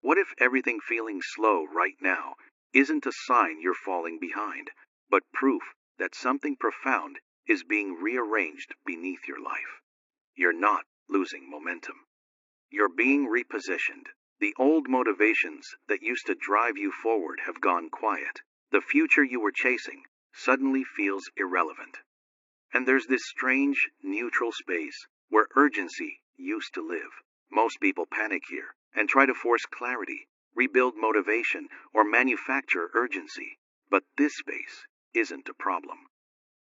What if everything feeling slow right now isn't a sign you're falling behind, but proof that something profound is being rearranged beneath your life? You're not losing momentum. You're being repositioned. The old motivations that used to drive you forward have gone quiet. The future you were chasing suddenly feels irrelevant. And there's this strange, neutral space where urgency used to live. Most people panic here and try to force clarity, rebuild motivation, or manufacture urgency. But this space isn't a problem.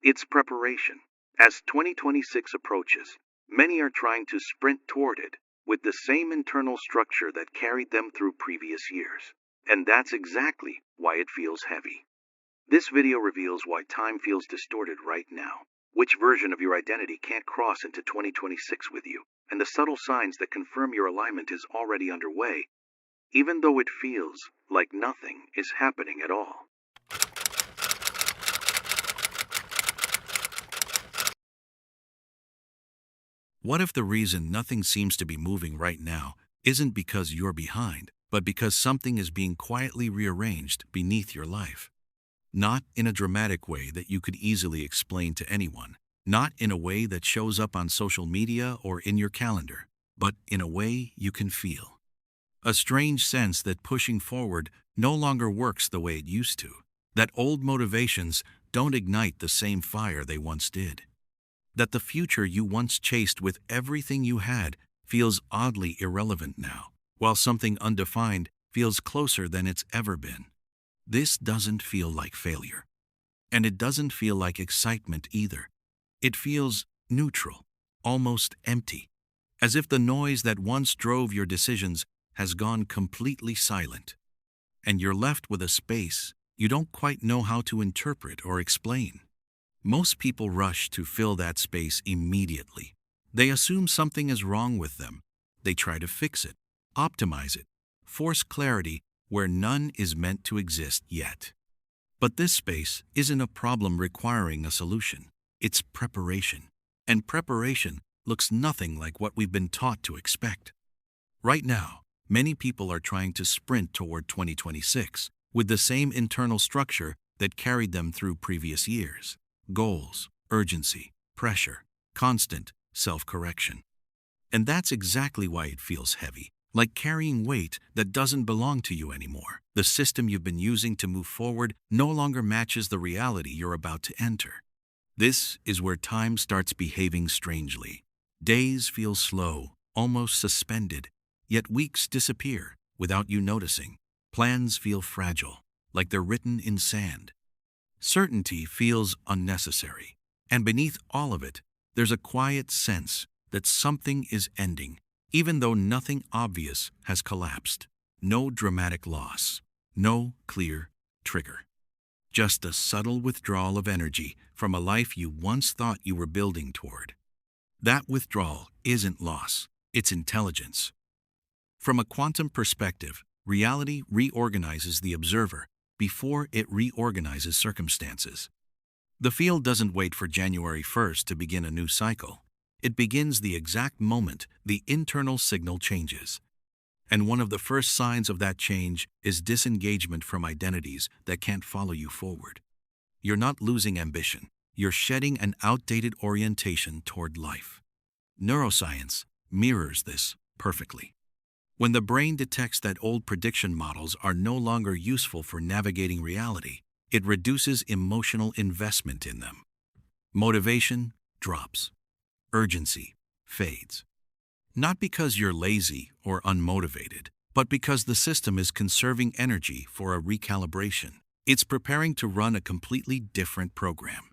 It's preparation. As 2026 approaches, many are trying to sprint toward it with the same internal structure that carried them through previous years. And that's exactly why it feels heavy. This video reveals why time feels distorted right now, which version of your identity can't cross into 2026 with you, and the subtle signs that confirm your alignment is already underway, even though it feels like nothing is happening at all. What if the reason nothing seems to be moving right now isn't because you're behind, but because something is being quietly rearranged beneath your life? Not in a dramatic way that you could easily explain to anyone, not in a way that shows up on social media or in your calendar, but in a way you can feel. A strange sense that pushing forward no longer works the way it used to, that old motivations don't ignite the same fire they once did. That the future you once chased with everything you had feels oddly irrelevant now, while something undefined feels closer than it's ever been. This doesn't feel like failure. And it doesn't feel like excitement either. It feels neutral, almost empty, as if the noise that once drove your decisions has gone completely silent. And you're left with a space you don't quite know how to interpret or explain. Most people rush to fill that space immediately. They assume something is wrong with them. They try to fix it, optimize it, force clarity where none is meant to exist yet. But this space isn't a problem requiring a solution. It's preparation. And preparation looks nothing like what we've been taught to expect. Right now, many people are trying to sprint toward 2026 with the same internal structure that carried them through previous years. Goals, urgency, pressure, constant self-correction. And that's exactly why it feels heavy, like carrying weight that doesn't belong to you anymore. The system you've been using to move forward no longer matches the reality you're about to enter. This is where time starts behaving strangely. Days feel slow, almost suspended, yet weeks disappear without you noticing. Plans feel fragile, like they're written in sand. Certainty feels unnecessary, and beneath all of it, there's a quiet sense that something is ending, even though nothing obvious has collapsed. No dramatic loss, no clear trigger. Just a subtle withdrawal of energy from a life you once thought you were building toward. That withdrawal isn't loss, it's intelligence. From a quantum perspective, reality reorganizes the observer before it reorganizes circumstances. The field doesn't wait for January 1st to begin a new cycle. It begins the exact moment the internal signal changes. And one of the first signs of that change is disengagement from identities that can't follow you forward. You're not losing ambition. You're shedding an outdated orientation toward life. Neuroscience mirrors this perfectly. When the brain detects that old prediction models are no longer useful for navigating reality, it reduces emotional investment in them. Motivation drops. Urgency fades. Not because you're lazy or unmotivated, but because the system is conserving energy for a recalibration. It's preparing to run a completely different program.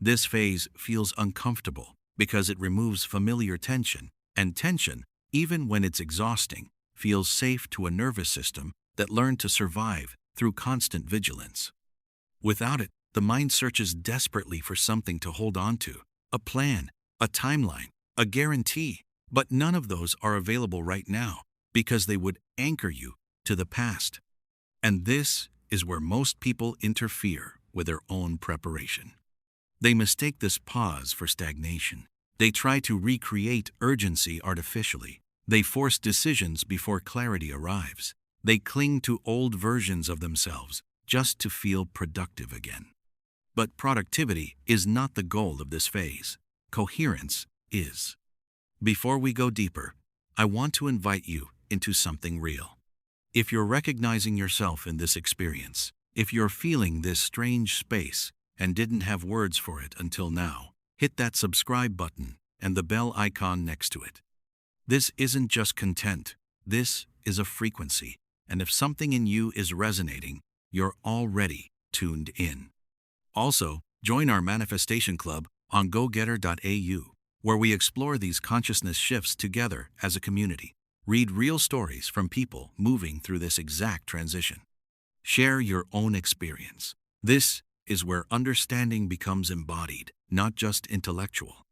This phase feels uncomfortable because it removes familiar tension, and tension, even when it's exhausting, feels safe to a nervous system that learned to survive through constant vigilance. Without it, the mind searches desperately for something to hold on to, a plan, a timeline, a guarantee, but none of those are available right now because they would anchor you to the past. And this is where most people interfere with their own preparation. They mistake this pause for stagnation. They try to recreate urgency artificially. They force decisions before clarity arrives. They cling to old versions of themselves just to feel productive again. But productivity is not the goal of this phase. Coherence is. Before we go deeper, I want to invite you into something real. If you're recognizing yourself in this experience, if you're feeling this strange space and didn't have words for it until now, hit that subscribe button and the bell icon next to it. This isn't just content, this is a frequency, and if something in you is resonating, you're already tuned in. Also, join our manifestation club on gogetter.au, where we explore these consciousness shifts together as a community. Read real stories from people moving through this exact transition. Share your own experience. This is where understanding becomes embodied, not just intellectual.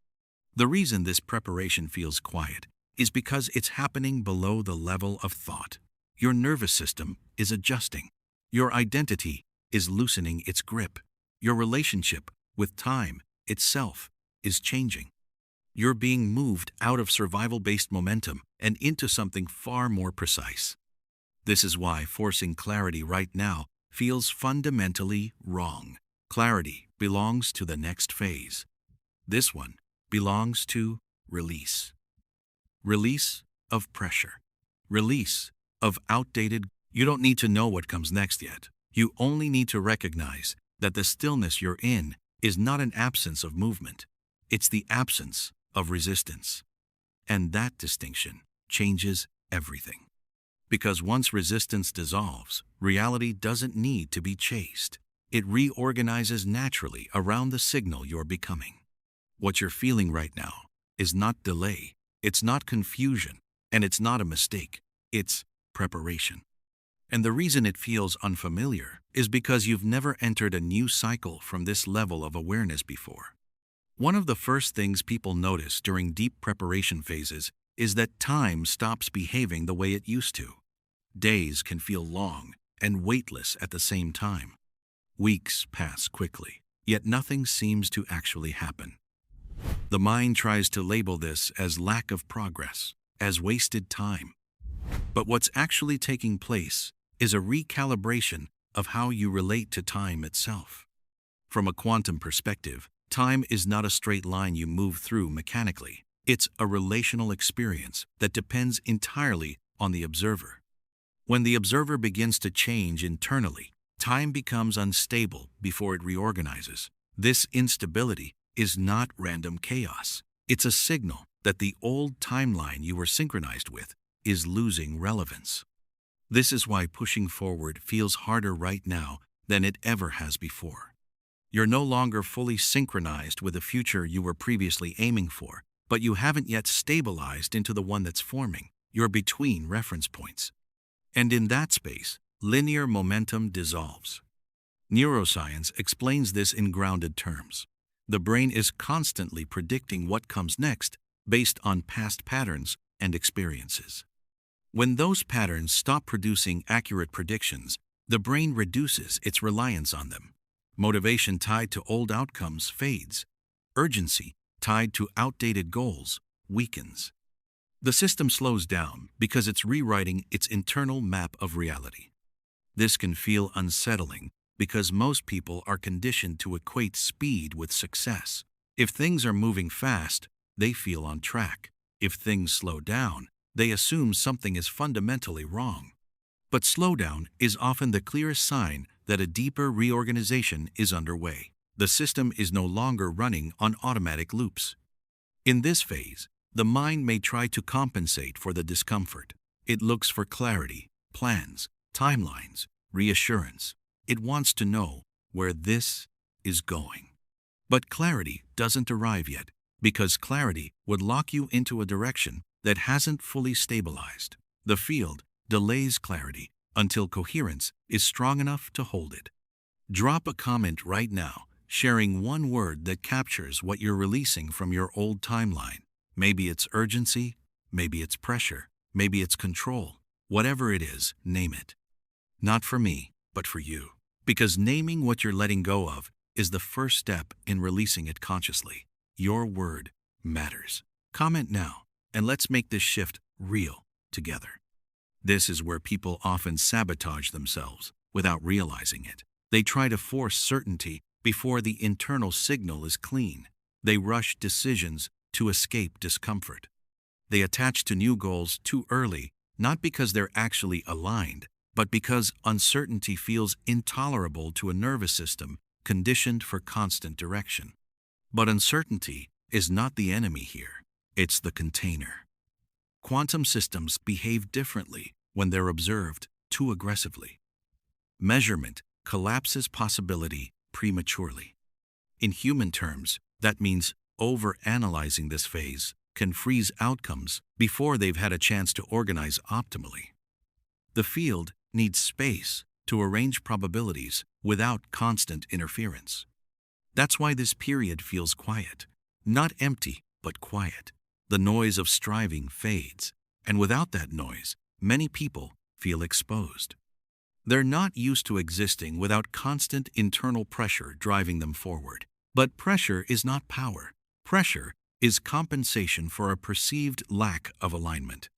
The reason this preparation feels quiet is because it's happening below the level of thought. Your nervous system is adjusting. Your identity is loosening its grip. Your relationship with time itself is changing. You're being moved out of survival-based momentum and into something far more precise. This is why forcing clarity right now feels fundamentally wrong. Clarity belongs to the next phase. This one belongs to release. Release of pressure. Release of outdated. You don't need to know what comes next yet. You only need to recognize that the stillness you're in is not an absence of movement. It's the absence of resistance. And that distinction changes everything. Because once resistance dissolves, reality doesn't need to be chased. It reorganizes naturally around the signal you're becoming. What you're feeling right now is not delay, it's not confusion, and it's not a mistake. It's preparation. And the reason it feels unfamiliar is because you've never entered a new cycle from this level of awareness before. One of the first things people notice during deep preparation phases is that time stops behaving the way it used to. Days can feel long and weightless at the same time. Weeks pass quickly, yet nothing seems to actually happen. The mind tries to label this as lack of progress, as wasted time. But what's actually taking place is a recalibration of how you relate to time itself. From a quantum perspective, time is not a straight line you move through mechanically. It's a relational experience that depends entirely on the observer. When the observer begins to change internally, time becomes unstable before it reorganizes. This instability is not random chaos. It's a signal that the old timeline you were synchronized with is losing relevance. This is why pushing forward feels harder right now than it ever has before. You're no longer fully synchronized with the future you were previously aiming for, but you haven't yet stabilized into the one that's forming. You're between reference points. And in that space, linear momentum dissolves. Neuroscience explains this in grounded terms. The brain is constantly predicting what comes next based on past patterns and experiences. When those patterns stop producing accurate predictions, the brain reduces its reliance on them. Motivation tied to old outcomes fades. Urgency tied to outdated goals weakens. The system slows down because it's rewriting its internal map of reality. This can feel unsettling because most people are conditioned to equate speed with success. If things are moving fast, they feel on track. If things slow down, they assume something is fundamentally wrong. But slowdown is often the clearest sign that a deeper reorganization is underway. The system is no longer running on automatic loops. In this phase, the mind may try to compensate for the discomfort. It looks for clarity, plans, timelines, reassurance. It wants to know where this is going. But clarity doesn't arrive yet, because clarity would lock you into a direction that hasn't fully stabilized. The field delays clarity until coherence is strong enough to hold it. Drop a comment right now, sharing one word that captures what you're releasing from your old timeline. Maybe it's urgency, maybe it's pressure, maybe it's control. Whatever it is, name it. Not for me, but for you. Because naming what you're letting go of is the first step in releasing it consciously. Your word matters. Comment now, and let's make this shift real together. This is where people often sabotage themselves without realizing it. They try to force certainty before the internal signal is clean. They rush decisions to escape discomfort. They attach to new goals too early, not because they're actually aligned, but because uncertainty feels intolerable to a nervous system conditioned for constant direction. But uncertainty is not the enemy here. It's the container. Quantum systems behave differently when they're observed too aggressively. Measurement collapses possibility prematurely. In human terms, that means overanalyzing this phase can freeze outcomes before they've had a chance to organize optimally. The field needs space to arrange probabilities without constant interference. That's why this period feels quiet, not empty, but quiet. The noise of striving fades, and without that noise, many people feel exposed. They're not used to existing without constant internal pressure driving them forward. But pressure is not power. Pressure is compensation for a perceived lack of alignment.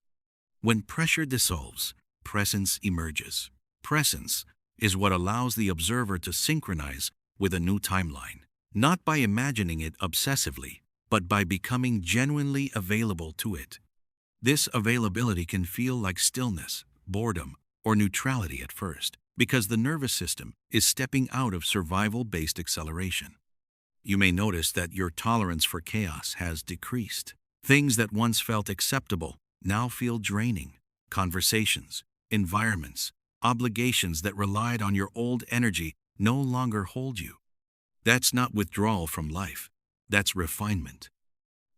When pressure dissolves, presence emerges. Presence is what allows the observer to synchronize with a new timeline, not by imagining it obsessively, but by becoming genuinely available to it. This availability can feel like stillness, boredom, or neutrality at first, because the nervous system is stepping out of survival-based acceleration. You may notice that your tolerance for chaos has decreased. Things that once felt acceptable now feel draining. Conversations, environments, obligations that relied on your old energy no longer hold you. That's not withdrawal from life. That's refinement.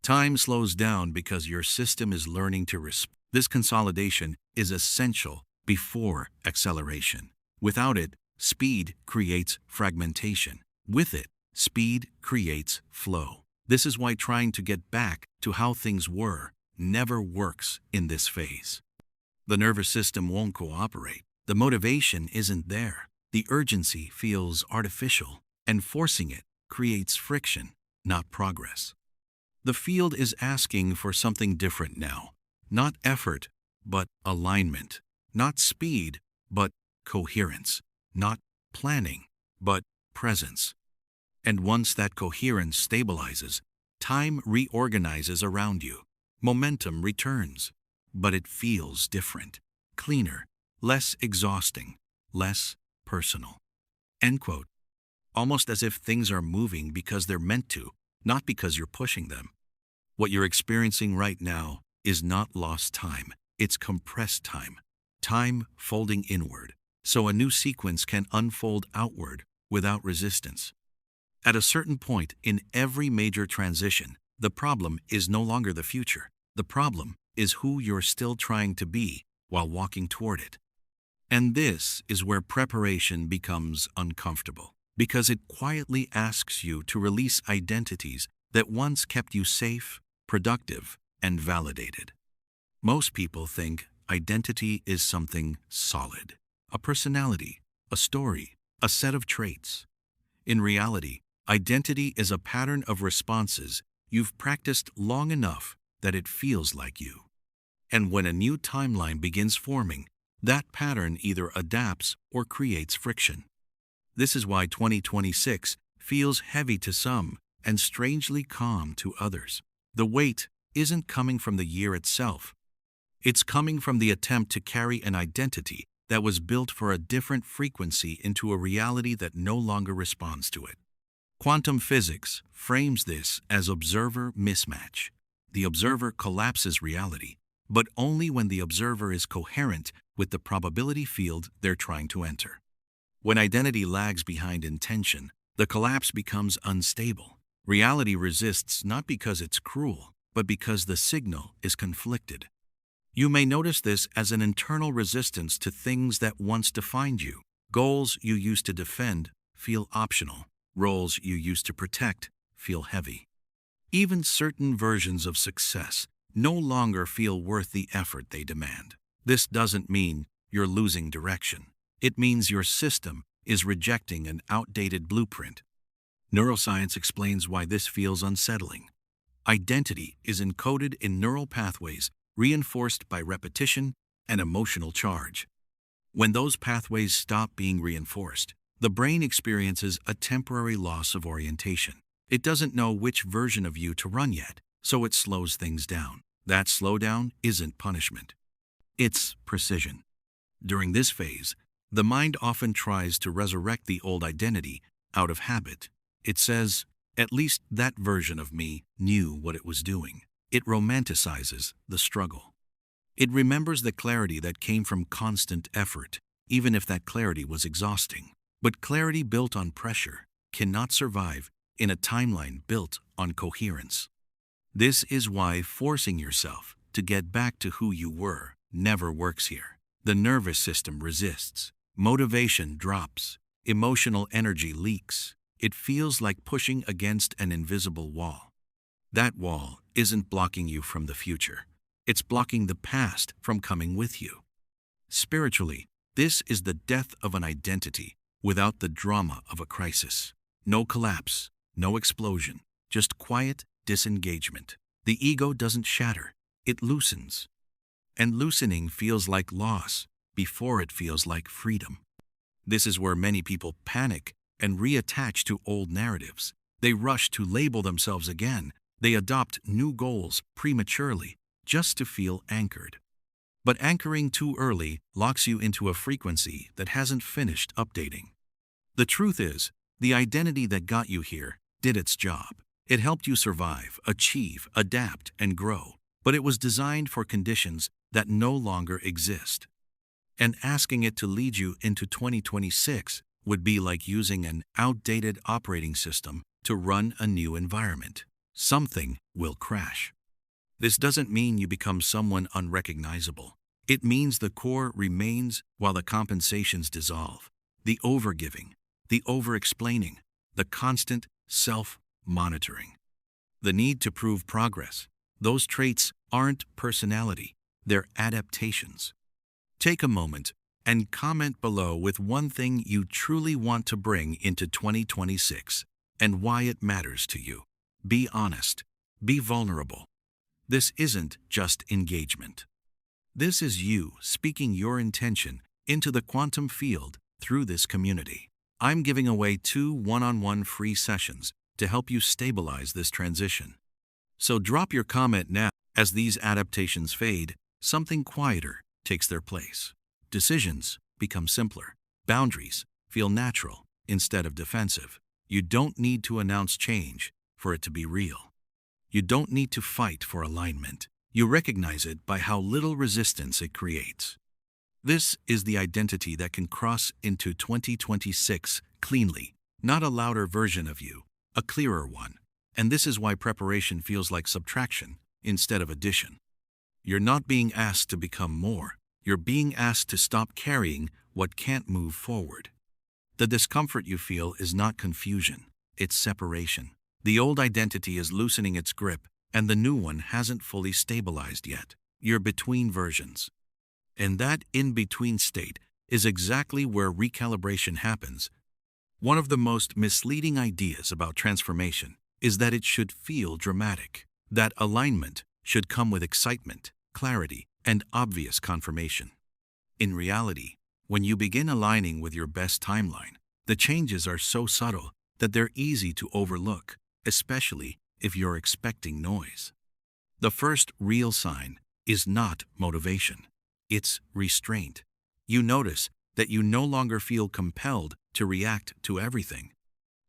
Time slows down because your system is learning to respond. This consolidation is essential before acceleration. Without it, speed creates fragmentation. With it, speed creates flow. This is why trying to get back to how things were never works in this phase. The nervous system won't cooperate. The motivation isn't there. The urgency feels artificial, and forcing it creates friction, not progress. The field is asking for something different now. Not effort, but alignment. Not speed, but coherence. Not planning, but presence. And once that coherence stabilizes, time reorganizes around you. Momentum returns, but it feels different, cleaner, less exhausting, less personal. End quote. Almost as if things are moving because they're meant to, not because you're pushing them. What you're experiencing right now is not lost time, it's compressed time. Time folding inward, so a new sequence can unfold outward without resistance. At a certain point in every major transition, the problem is no longer the future. The problem is who you're still trying to be while walking toward it. And this is where preparation becomes uncomfortable, because it quietly asks you to release identities that once kept you safe, productive, and validated. Most people think identity is something solid, a personality, a story, a set of traits. In reality, identity is a pattern of responses you've practiced long enough that it feels like you. And when a new timeline begins forming, that pattern either adapts or creates friction. This is why 2026 feels heavy to some and strangely calm to others. The weight isn't coming from the year itself. It's coming from the attempt to carry an identity that was built for a different frequency into a reality that no longer responds to it. Quantum physics frames this as observer mismatch. The observer collapses reality, but only when the observer is coherent with the probability field they're trying to enter. When identity lags behind intention, the collapse becomes unstable. Reality resists not because it's cruel, but because the signal is conflicted. You may notice this as an internal resistance to things that once defined you. Goals you used to defend feel optional. Roles you used to protect feel heavy. Even certain versions of success no longer feel worth the effort they demand. This doesn't mean you're losing direction. It means your system is rejecting an outdated blueprint. Neuroscience explains why this feels unsettling. Identity is encoded in neural pathways reinforced by repetition and emotional charge. When those pathways stop being reinforced, the brain experiences a temporary loss of orientation. It doesn't know which version of you to run yet, so it slows things down. That slowdown isn't punishment. It's precision. During this phase, the mind often tries to resurrect the old identity out of habit. It says, at least that version of me knew what it was doing. It romanticizes the struggle. It remembers the clarity that came from constant effort, even if that clarity was exhausting. But clarity built on pressure cannot survive in a timeline built on coherence. This is why forcing yourself to get back to who you were never works here. The nervous system resists. Motivation drops. Emotional energy leaks. It feels like pushing against an invisible wall. That wall isn't blocking you from the future. It's blocking the past from coming with you. Spiritually, this is the death of an identity without the drama of a crisis. No collapse, no explosion, just quiet disengagement. The ego doesn't shatter, it loosens. And loosening feels like loss before it feels like freedom. This is where many people panic and reattach to old narratives. They rush to label themselves again. They adopt new goals prematurely just to feel anchored. But anchoring too early locks you into a frequency that hasn't finished updating. The truth is, the identity that got you here did its job. It helped you survive, achieve, adapt, and grow. But it was designed for conditions that no longer exist. And asking it to lead you into 2026 would be like using an outdated operating system to run a new environment. Something will crash. This doesn't mean you become someone unrecognizable. It means the core remains while the compensations dissolve. The overgiving, the over-explaining, the constant self-monitoring. The need to prove progress. Those traits aren't personality, they're adaptations. Take a moment and comment below with one thing you truly want to bring into 2026 and why it matters to you. Be honest. Be vulnerable. This isn't just engagement. This is you speaking your intention into the quantum field through this community. I'm giving away 2 one-on-one free sessions to help you stabilize this transition. So drop your comment now. As these adaptations fade, something quieter takes their place. Decisions become simpler. Boundaries feel natural instead of defensive. You don't need to announce change for it to be real. You don't need to fight for alignment. You recognize it by how little resistance it creates. This is the identity that can cross into 2026 cleanly, not a louder version of you, a clearer one. And this is why preparation feels like subtraction instead of addition. You're not being asked to become more. You're being asked to stop carrying what can't move forward. The discomfort you feel is not confusion, it's separation. The old identity is loosening its grip, and the new one hasn't fully stabilized yet. You're between versions. And that in-between state is exactly where recalibration happens. One of the most misleading ideas about transformation is that it should feel dramatic, that alignment should come with excitement, clarity, and obvious confirmation. In reality, when you begin aligning with your best timeline, the changes are so subtle that they're easy to overlook, especially if you're expecting noise. The first real sign is not motivation. It's restraint. You notice that you no longer feel compelled to react to everything.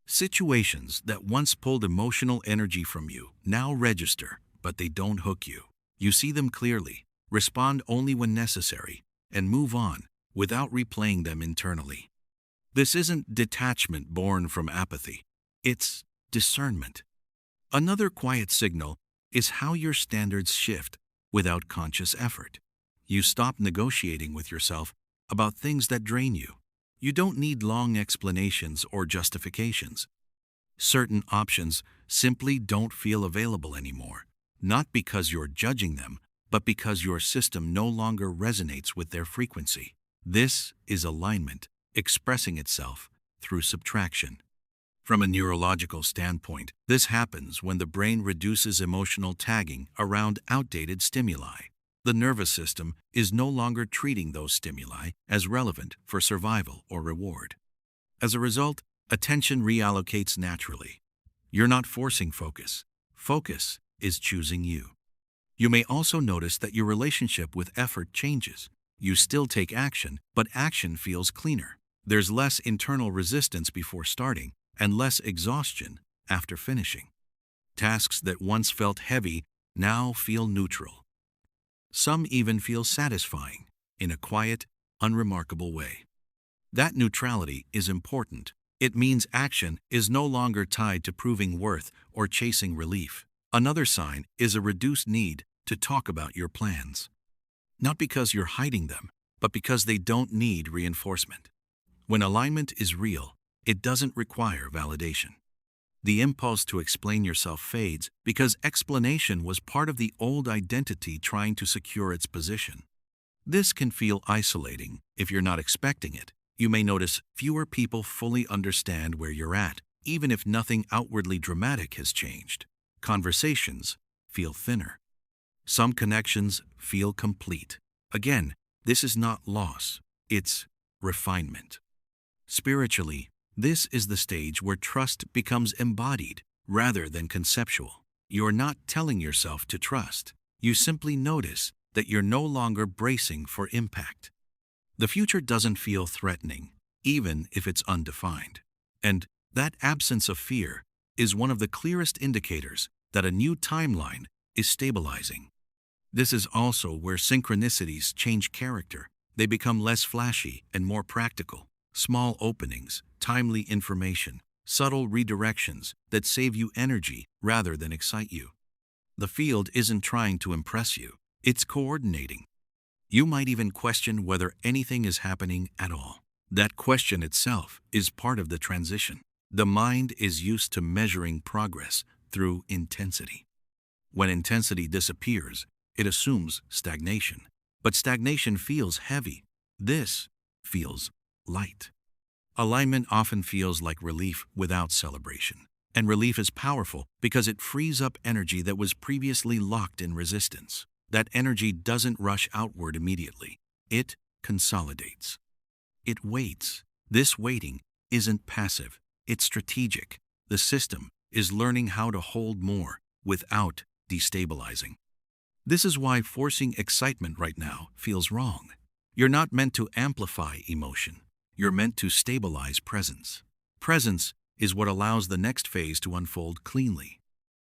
Situations that once pulled emotional energy from you now register, but they don't hook you. You see them clearly, respond only when necessary, and move on without replaying them internally. This isn't detachment born from apathy. It's discernment. Another quiet signal is how your standards shift without conscious effort. You stop negotiating with yourself about things that drain you. You don't need long explanations or justifications. Certain options simply don't feel available anymore, not because you're judging them, but because your system no longer resonates with their frequency. This is alignment expressing itself through subtraction. From a neurological standpoint, this happens when the brain reduces emotional tagging around outdated stimuli. The nervous system is no longer treating those stimuli as relevant for survival or reward. As a result, attention reallocates naturally. You're not forcing focus. Focus is choosing you. You may also notice that your relationship with effort changes. You still take action, but action feels cleaner. There's less internal resistance before starting and less exhaustion after finishing. Tasks that once felt heavy now feel neutral. Some even feel satisfying in a quiet, unremarkable way. That neutrality is important. It means action is no longer tied to proving worth or chasing relief. Another sign is a reduced need to talk about your plans. Not because you're hiding them, but because they don't need reinforcement. When alignment is real, it doesn't require validation. The impulse to explain yourself fades because explanation was part of the old identity trying to secure its position. This can feel isolating if you're not expecting it. You may notice fewer people fully understand where you're at, even if nothing outwardly dramatic has changed. Conversations feel thinner. Some connections feel complete. Again, this is not loss, it's refinement. Spiritually, this is the stage where trust becomes embodied rather than conceptual. You're not telling yourself to trust. You simply notice that you're no longer bracing for impact. The future doesn't feel threatening, even if it's undefined. And that absence of fear is one of the clearest indicators that a new timeline is stabilizing. This is also where synchronicities change character. They become less flashy and more practical. Small openings, timely information, subtle redirections that save you energy rather than excite you. The field isn't trying to impress you, it's coordinating. You might even question whether anything is happening at all. That question itself is part of the transition. The mind is used to measuring progress through intensity. When intensity disappears, it assumes stagnation. But stagnation feels heavy. This feels light. Alignment often feels like relief without celebration. And relief is powerful because it frees up energy that was previously locked in resistance. That energy doesn't rush outward immediately. It consolidates. It waits. This waiting isn't passive. It's strategic. The system is learning how to hold more without destabilizing. This is why forcing excitement right now feels wrong. You're not meant to amplify emotion. You're meant to stabilize presence. Presence is what allows the next phase to unfold cleanly.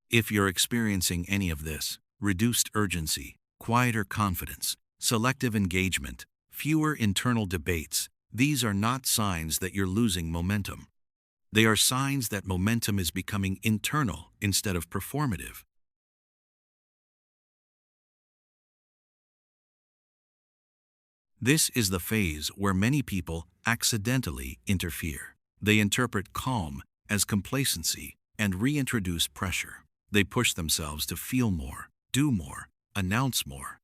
If you're experiencing any of this, reduced urgency, quieter confidence, selective engagement, fewer internal debates, these are not signs that you're losing momentum. They are signs that momentum is becoming internal instead of performative. This is the phase where many people accidentally interfere. They interpret calm as complacency and reintroduce pressure. They push themselves to feel more, do more, announce more.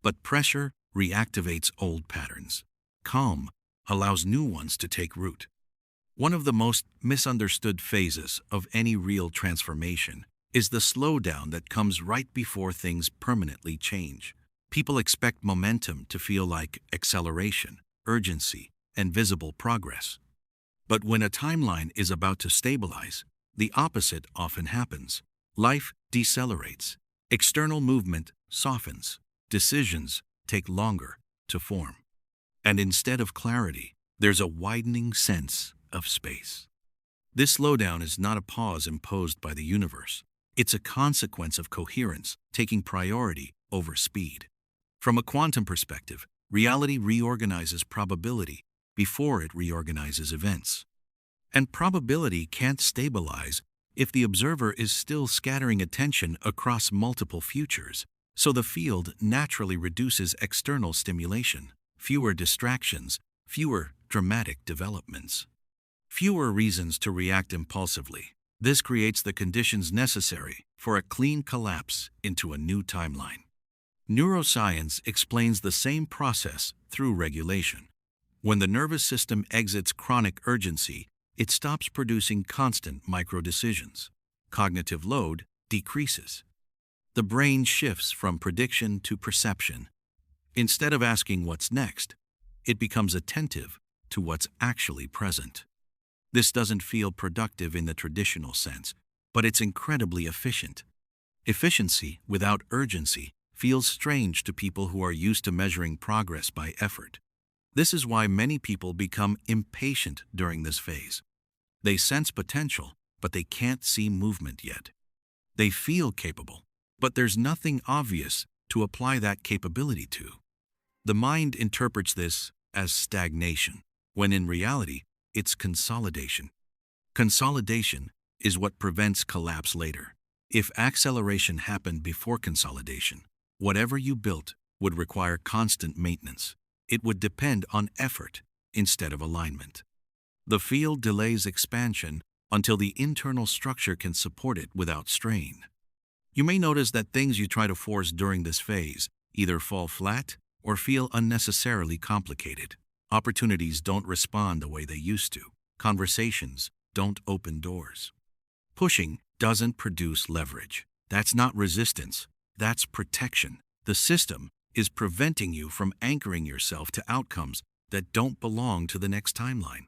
But pressure reactivates old patterns. Calm allows new ones to take root. One of the most misunderstood phases of any real transformation is the slowdown that comes right before things permanently change. People expect momentum to feel like acceleration, urgency, and visible progress. But when a timeline is about to stabilize, the opposite often happens. Life decelerates. External movement softens. Decisions take longer to form. And instead of clarity, there's a widening sense of space. This slowdown is not a pause imposed by the universe. It's a consequence of coherence taking priority over speed. From a quantum perspective, reality reorganizes probability before it reorganizes events. And probability can't stabilize if the observer is still scattering attention across multiple futures. So the field naturally reduces external stimulation, fewer distractions, fewer dramatic developments, fewer reasons to react impulsively. This creates the conditions necessary for a clean collapse into a new timeline. Neuroscience explains the same process through regulation. When the nervous system exits chronic urgency, it stops producing constant micro-decisions. Cognitive load decreases. The brain shifts from prediction to perception. Instead of asking what's next, it becomes attentive to what's actually present. This doesn't feel productive in the traditional sense, but it's incredibly efficient. Efficiency without urgency feels strange to people who are used to measuring progress by effort. This is why many people become impatient during this phase. They sense potential, but they can't see movement yet. They feel capable, but there's nothing obvious to apply that capability to. The mind interprets this as stagnation, when in reality, it's consolidation. Consolidation is what prevents collapse later. If acceleration happened before consolidation, whatever you built would require constant maintenance. It would depend on effort instead of alignment. The field delays expansion until the internal structure can support it without strain. You may notice that things you try to force during this phase either fall flat or feel unnecessarily complicated. Opportunities don't respond the way they used to. Conversations don't open doors. Pushing doesn't produce leverage. That's not resistance. That's protection. The system is preventing you from anchoring yourself to outcomes that don't belong to the next timeline.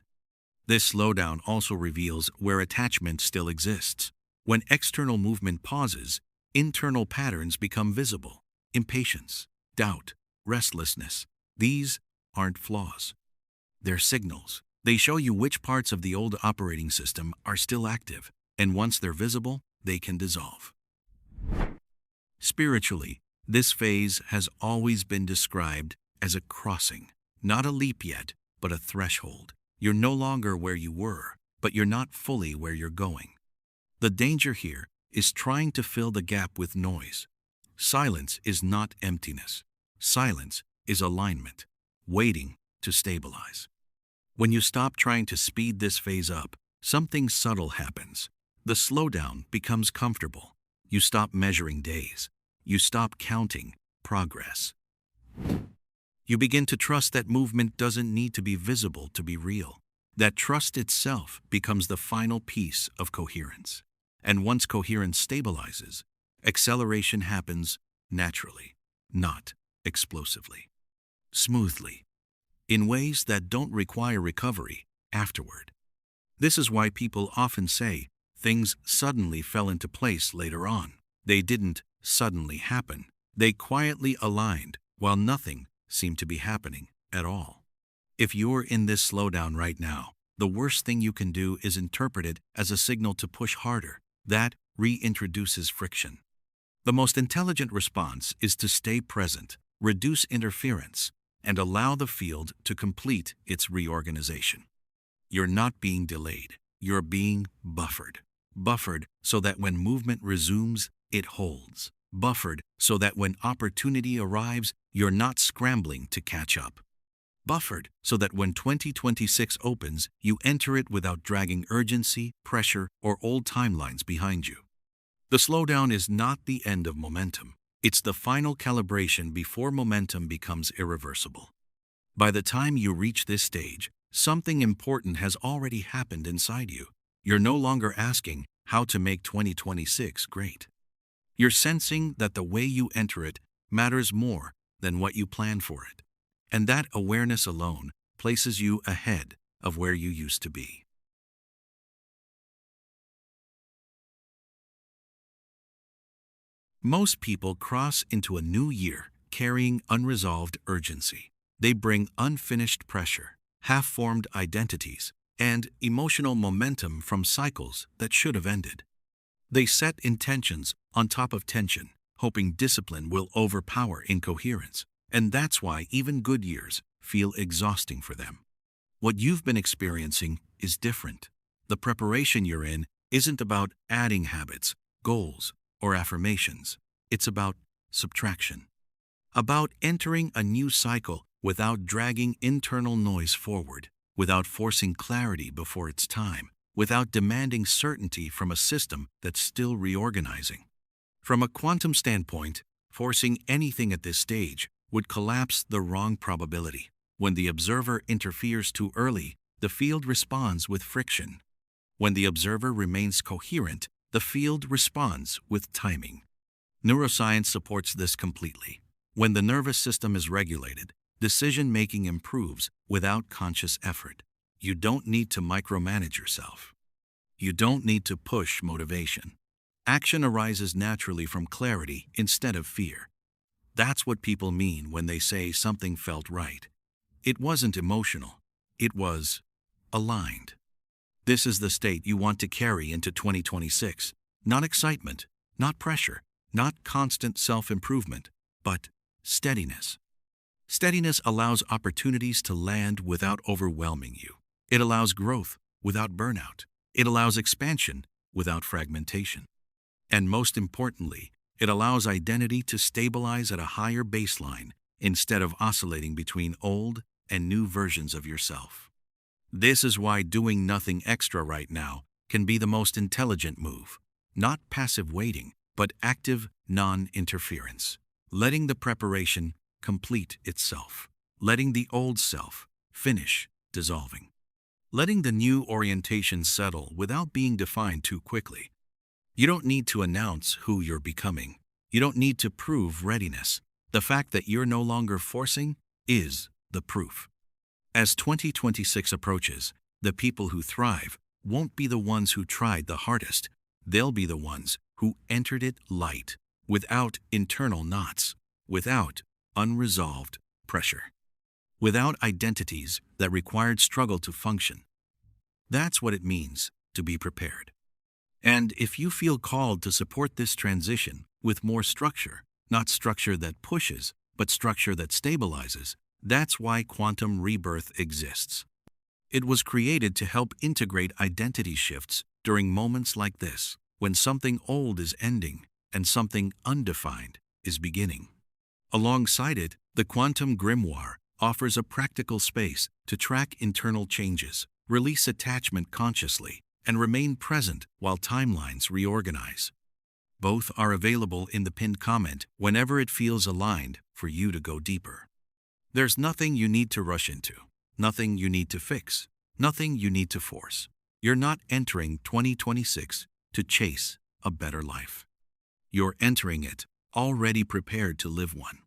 This slowdown also reveals where attachment still exists. When external movement pauses, internal patterns become visible. Impatience, doubt, restlessness. These aren't flaws. They're signals. They show you which parts of the old operating system are still active, and once they're visible, they can dissolve. Spiritually, this phase has always been described as a crossing, not a leap yet, but a threshold. You're no longer where you were, but you're not fully where you're going. The danger here is trying to fill the gap with noise. Silence is not emptiness. Silence is alignment, waiting to stabilize. When you stop trying to speed this phase up, something subtle happens. The slowdown becomes comfortable. You stop measuring days. You stop counting progress. You begin to trust that movement doesn't need to be visible to be real. That trust itself becomes the final piece of coherence. And once coherence stabilizes, acceleration happens naturally, not explosively. Smoothly, in ways that don't require recovery afterward. This is why people often say things suddenly fell into place later on. They didn't suddenly happen. They quietly aligned while nothing seemed to be happening at all. If you're in this slowdown right now, the worst thing you can do is interpret it as a signal to push harder. That reintroduces friction. The most intelligent response is to stay present, reduce interference, and allow the field to complete its reorganization. You're not being delayed. You're being buffered. Buffered so that when movement resumes, it holds. Buffered so that when opportunity arrives, you're not scrambling to catch up. Buffered so that when 2026 opens, you enter it without dragging urgency, pressure, or old timelines behind you. The slowdown is not the end of momentum. It's the final calibration before momentum becomes irreversible. By the time you reach this stage, something important has already happened inside you. You're no longer asking how to make 2026 great. You're sensing that the way you enter it matters more than what you plan for it. And that awareness alone places you ahead of where you used to be. Most people cross into a new year carrying unresolved urgency. They bring unfinished pressure, half-formed identities, and emotional momentum from cycles that should have ended. They set intentions on top of tension, hoping discipline will overpower incoherence. And that's why even good years feel exhausting for them. What you've been experiencing is different. The preparation you're in isn't about adding habits, goals, or affirmations. It's about subtraction. About entering a new cycle without dragging internal noise forward, without forcing clarity before it's time, without demanding certainty from a system that's still reorganizing. From a quantum standpoint, forcing anything at this stage would collapse the wrong probability. When the observer interferes too early, the field responds with friction. When the observer remains coherent, the field responds with timing. Neuroscience supports this completely. When the nervous system is regulated, decision-making improves without conscious effort. You don't need to micromanage yourself. You don't need to push motivation. Action arises naturally from clarity instead of fear. That's what people mean when they say something felt right. It wasn't emotional. It was aligned. This is the state you want to carry into 2026. Not excitement, not pressure, not constant self-improvement, but steadiness. Steadiness allows opportunities to land without overwhelming you. It allows growth without burnout. It allows expansion without fragmentation. And most importantly, it allows identity to stabilize at a higher baseline instead of oscillating between old and new versions of yourself. This is why doing nothing extra right now can be the most intelligent move. Not passive waiting, but active non-interference. Letting the preparation complete itself. Letting the old self finish dissolving. Letting the new orientation settle without being defined too quickly. You don't need to announce who you're becoming. You don't need to prove readiness. The fact that you're no longer forcing is the proof. As 2026 approaches, the people who thrive won't be the ones who tried the hardest. They'll be the ones who entered it light, without internal knots, without unresolved pressure, without identities that required struggle to function. That's what it means to be prepared. And if you feel called to support this transition with more structure, not structure that pushes, but structure that stabilizes, that's why Quantum Rebirth exists. It was created to help integrate identity shifts during moments like this, when something old is ending and something undefined is beginning. Alongside it, the Quantum Grimoire offers a practical space to track internal changes, release attachment consciously, and remain present while timelines reorganize. Both are available in the pinned comment whenever it feels aligned for you to go deeper. There's nothing you need to rush into, nothing you need to fix, nothing you need to force. You're not entering 2026 to chase a better life. You're entering it already prepared to live one.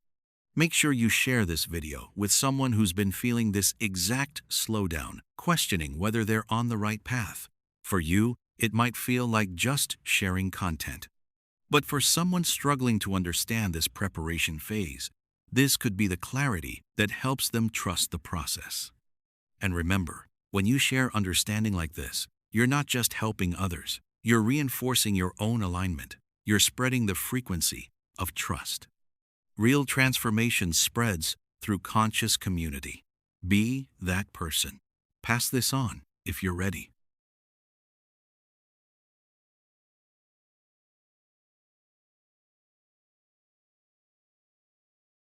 Make sure you share this video with someone who's been feeling this exact slowdown, questioning whether they're on the right path. For you, it might feel like just sharing content. But for someone struggling to understand this preparation phase, this could be the clarity that helps them trust the process. And remember, when you share understanding like this, you're not just helping others, you're reinforcing your own alignment. You're spreading the frequency of trust. Real transformation spreads through conscious community. Be that person. Pass this on if you're ready.